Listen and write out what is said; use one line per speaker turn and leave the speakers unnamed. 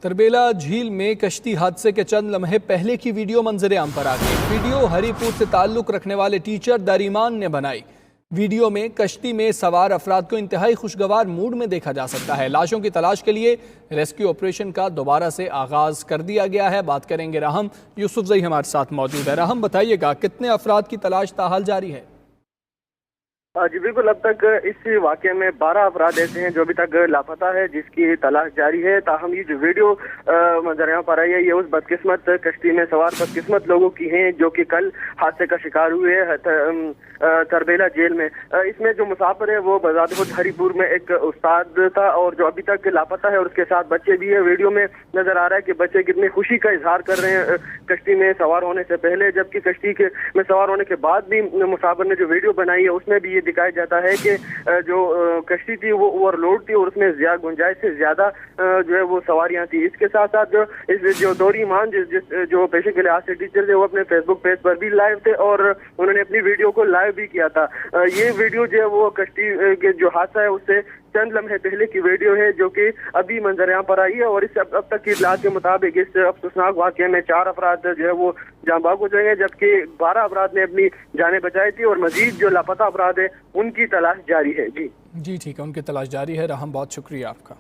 तरबेला झील में कश्ती हादसे के चंद लम्हे पहले की वीडियो मंजर आम पर आ गई। वीडियो हरीपुर से ताल्लुक रखने वाले टीचर दरीमान ने बनाई। वीडियो में कश्ती में सवार अफराद को इंतहाई खुशगवार मूड में देखा जा सकता है। लाशों की तलाश के लिए रेस्क्यू ऑपरेशन का दोबारा से आगाज कर दिया गया है। बात करेंगे राहम यूसुफजई हमारे साथ मौजूद है। राहम, बताइएगा कितने अफराद की तलाश ताहाल जारी है?
जी बिल्कुल, अब तक इस वाक़े में 12 अफराद ऐसे हैं जो अभी तक लापता है, जिसकी तलाश जारी है। ताहम ये जो वीडियो मंजर पर आई है, ये उस बदकिस्मत कश्ती में सवार बदकिस्मत लोगों की हैं जो कि कल हादसे का शिकार हुए हैं तरबेला जेल में। इसमें जो मुसाफिर है वो बजाते खुद हरीपुर में एक उस्ताद था और जो अभी तक लापता है, और उसके साथ बच्चे भी है। वीडियो में नजर आ रहा है कि बच्चे कितनी खुशी का इजहार कर रहे हैं कश्ती में सवार होने से पहले, जबकि कश्ती में सवार होने के बाद भी मुसाफिर ने जो वीडियो बनाई है उसमें भी दिखाया जाता है कि जो कश्ती थी वो ओवरलोड थी और उसमें गुंजाइश से ज्यादा जो है वो सवारियां थी। इसके साथ साथ जो दरीमान जो पेशे के लिहाज से टीचर थे वो अपने फेसबुक पेज पर भी लाइव थे और उन्होंने अपनी वीडियो को लाइव भी किया था। ये वीडियो जो है वो कश्ती के जो हादसा है उससे चंद लम्हे पहले की वीडियो है जो कि अभी मंजर यहाँ पर आई है। और इस अब तक की इतलात के मुताबिक इस अफसोसनाक वाक़े में 4 अफराद जो है वो जाँ बाग हो जाएंगे, जबकि 12 अफराद ने अपनी जानें बचाई थी और मजीद जो लापता अफराद है उनकी तलाश जारी है। जी
ठीक है, उनकी तलाश जारी है। राहम, बहुत शुक्रिया आपका।